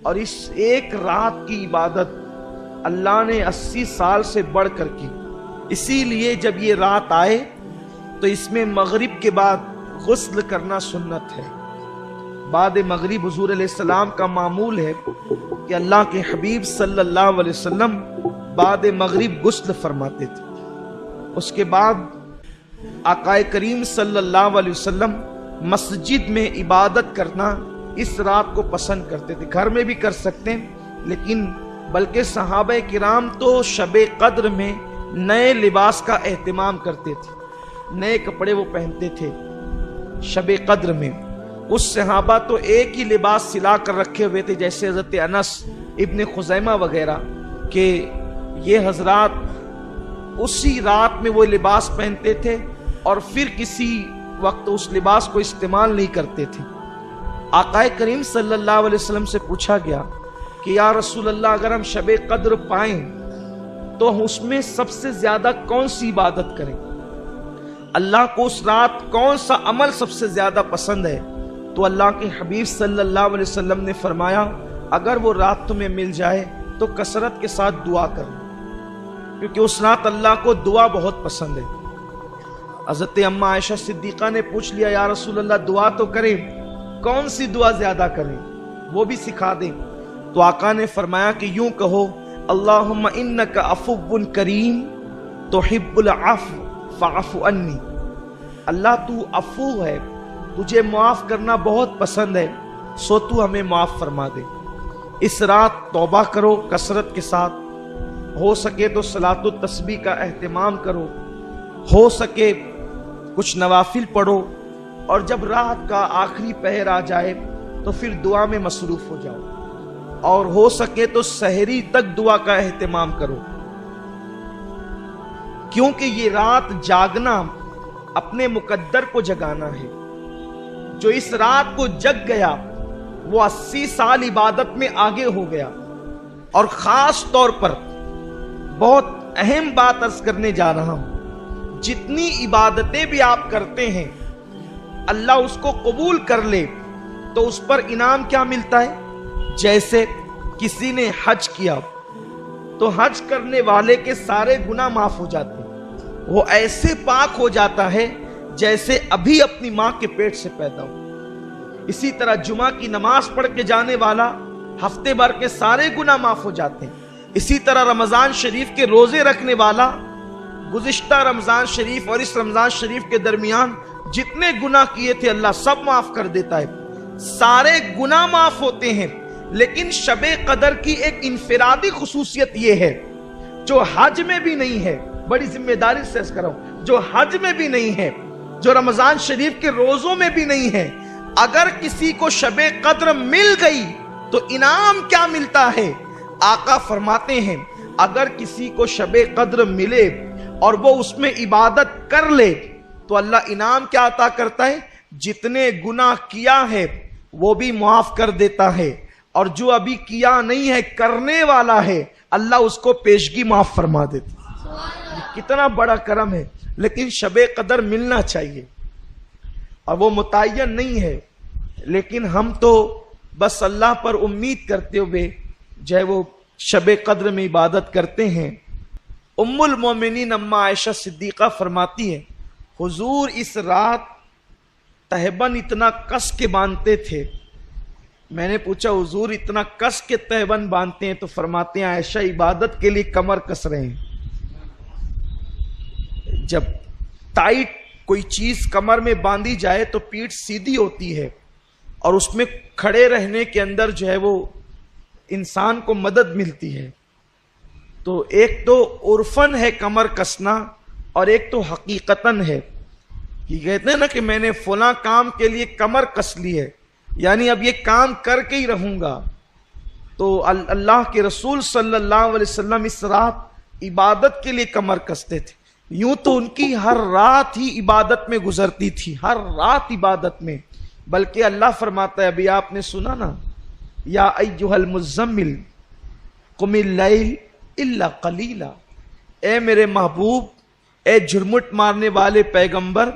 اور اس ایک رات کی عبادت اللہ نے 80 سال سے بڑھ کر کی. اسی لیے جب یہ رات آئے تو اس میں مغرب کے بعد غسل کرنا سنت ہے. بعد مغرب حضور علیہ السلام کا معمول ہے کہ اللہ کے حبیب صلی اللہ علیہ وسلم بعد مغرب غسل فرماتے تھے. اس کے بعد آقا کریم صلی اللہ علیہ وسلم مسجد میں عبادت کرنا اس رات کو پسند کرتے تھے. گھر میں بھی کر سکتے ہیں، لیکن بلکہ صحابہ کرام تو شب قدر میں نئے لباس کا اہتمام کرتے تھے، نئے کپڑے وہ پہنتے تھے شب قدر میں. کچھ صحابہ تو ایک ہی لباس سلا کر رکھے ہوئے تھے، جیسے حضرت انس ابن خزیمہ وغیرہ، کہ یہ حضرات اسی رات میں وہ لباس پہنتے تھے اور پھر کسی وقت اس لباس کو استعمال نہیں کرتے تھے. آقا کریم صلی اللہ علیہ وسلم سے پوچھا گیا کہ یا رسول اللہ، اگر ہم شب قدر پائیں تو اس میں سب سے زیادہ کون سی عبادت کریں؟ اللہ کو اس رات کون سا عمل سب سے زیادہ پسند ہے؟ تو اللہ کے حبیب صلی اللہ علیہ وسلم نے فرمایا، اگر وہ رات تمہیں مل جائے تو کثرت کے ساتھ دعا کرو، کیونکہ اس رات اللہ کو دعا بہت پسند ہے. حضرت اماں عائشہ صدیقہ نے پوچھ لیا، یا رسول اللہ دعا تو کریں، کون سی دعا زیادہ کریں، وہ بھی سکھا دیں. تو آقا نے فرمایا کہ یوں کہو، اللہم انک عفو کریم تحب العفو فاعف عنی. اللہ تو عفو ہے، تجھے معاف کرنا بہت پسند ہے، سو تو ہمیں معاف فرما دے. اس رات توبہ کرو کثرت کے ساتھ، ہو سکے تو صلاۃ التسبیح کا اہتمام کرو، ہو سکے کچھ نوافل پڑھو، اور جب رات کا آخری پہر آ جائے تو پھر دعا میں مصروف ہو جاؤ، اور ہو سکے تو سحری تک دعا کا اہتمام کرو. کیونکہ یہ رات جاگنا اپنے مقدر کو جگانا ہے. جو اس رات کو جگ گیا وہ 80 سال عبادت میں آگے ہو گیا. اور خاص طور پر بہت اہم بات عرض کرنے جا رہا ہوں، جتنی عبادتیں بھی آپ کرتے ہیں اللہ اس کو قبول کر لے تو اس پر انعام کیا ملتا ہے؟ جیسے کسی نے حج کیا تو حج کرنے والے کے سارے گناہ معاف ہو جاتے ہیں، وہ ایسے پاک ہو جاتا ہے جیسے ابھی اپنی ماں کے پیٹ سے پیدا ہو. اسی طرح جمعہ کی نماز پڑھ کے جانے والا ہفتے بھر کے سارے گناہ معاف ہو جاتے ہیں. اسی طرح رمضان شریف کے روزے رکھنے والا گزشتہ رمضان شریف اور اس رمضان شریف کے درمیان جتنے گناہ کیے تھے اللہ سب معاف کر دیتا ہے، سارے گناہ معاف ہوتے ہیں. لیکن شب قدر کی ایک انفرادی خصوصیت یہ ہے جو حج میں بھی نہیں ہے، بڑی ذمہ داری سے عرض کر رہا ہوں، جو حج میں بھی نہیں ہے، جو رمضان شریف کے روزوں میں بھی نہیں ہے. اگر کسی کو شب قدر مل گئی تو انعام کیا ملتا ہے؟ آقا فرماتے ہیں اگر کسی کو شب قدر ملے اور وہ اس میں عبادت کر لے تو اللہ انعام کیا عطا کرتا ہے؟ جتنے گناہ کیا ہے وہ بھی معاف کر دیتا ہے، اور جو ابھی کیا نہیں ہے کرنے والا ہے اللہ اس کو پیشگی معاف فرما دیتا. کتنا بڑا کرم ہے. لیکن شب قدر ملنا چاہیے، اور وہ متعین نہیں ہے، لیکن ہم تو بس اللہ پر امید کرتے ہوئے جو ہے وہ شب قدر میں عبادت کرتے ہیں. ام المومنین اماں عائشہ صدیقہ فرماتی ہے حضور اس رات تہبند اتنا کس کے باندھتے تھے. میں نے پوچھا حضور اتنا کس کے تہبند باندھتے ہیں؟ تو فرماتے ہیں عائشہ عبادت کے لیے کمر کس رہے ہیں. جب ٹائٹ کوئی چیز کمر میں باندھی جائے تو پیٹھ سیدھی ہوتی ہے، اور اس میں کھڑے رہنے کے اندر جو ہے وہ انسان کو مدد ملتی ہے. تو ایک تو عرفن ہے کمر کسنا، اور ایک تو حقیقتاً ہے کہ کہتے ہیں نا کہ میں نے فلاں کام کے لیے کمر کس لی ہے، یعنی اب یہ کام کر کے ہی رہوں گا. تو اللہ کے رسول صلی اللہ علیہ وسلم اس رات عبادت کے لیے کمر کستے تھے. یوں تو ان کی ہر رات ہی عبادت میں گزرتی تھی، ہر رات عبادت میں. بلکہ اللہ فرماتا ہے، ابھی آپ نے سنا نا، یا ایھا المزمل قم اللیل الا قلیلا، اے میرے محبوب، اے جھرمٹ مارنے والے پیغمبر،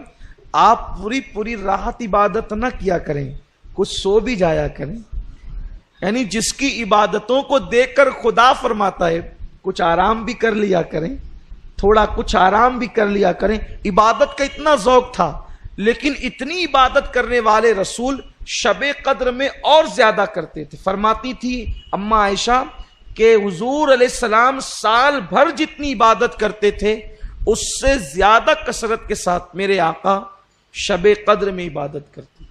آپ پوری رات عبادت نہ کیا کریں، کچھ سو بھی جایا کریں. یعنی جس کی عبادتوں کو دیکھ کر خدا فرماتا ہے کچھ آرام بھی کر لیا کریں، تھوڑا کچھ آرام بھی کر لیا کریں۔ عبادت کا اتنا ذوق تھا، لیکن اتنی عبادت کرنے والے رسول شب قدر میں اور زیادہ کرتے تھے۔ فرماتی تھی اماں عائشہ کہ حضور علیہ السلام سال بھر جتنی عبادت کرتے تھے اس سے زیادہ کثرت کے ساتھ میرے آقا شب قدر میں عبادت کرتے۔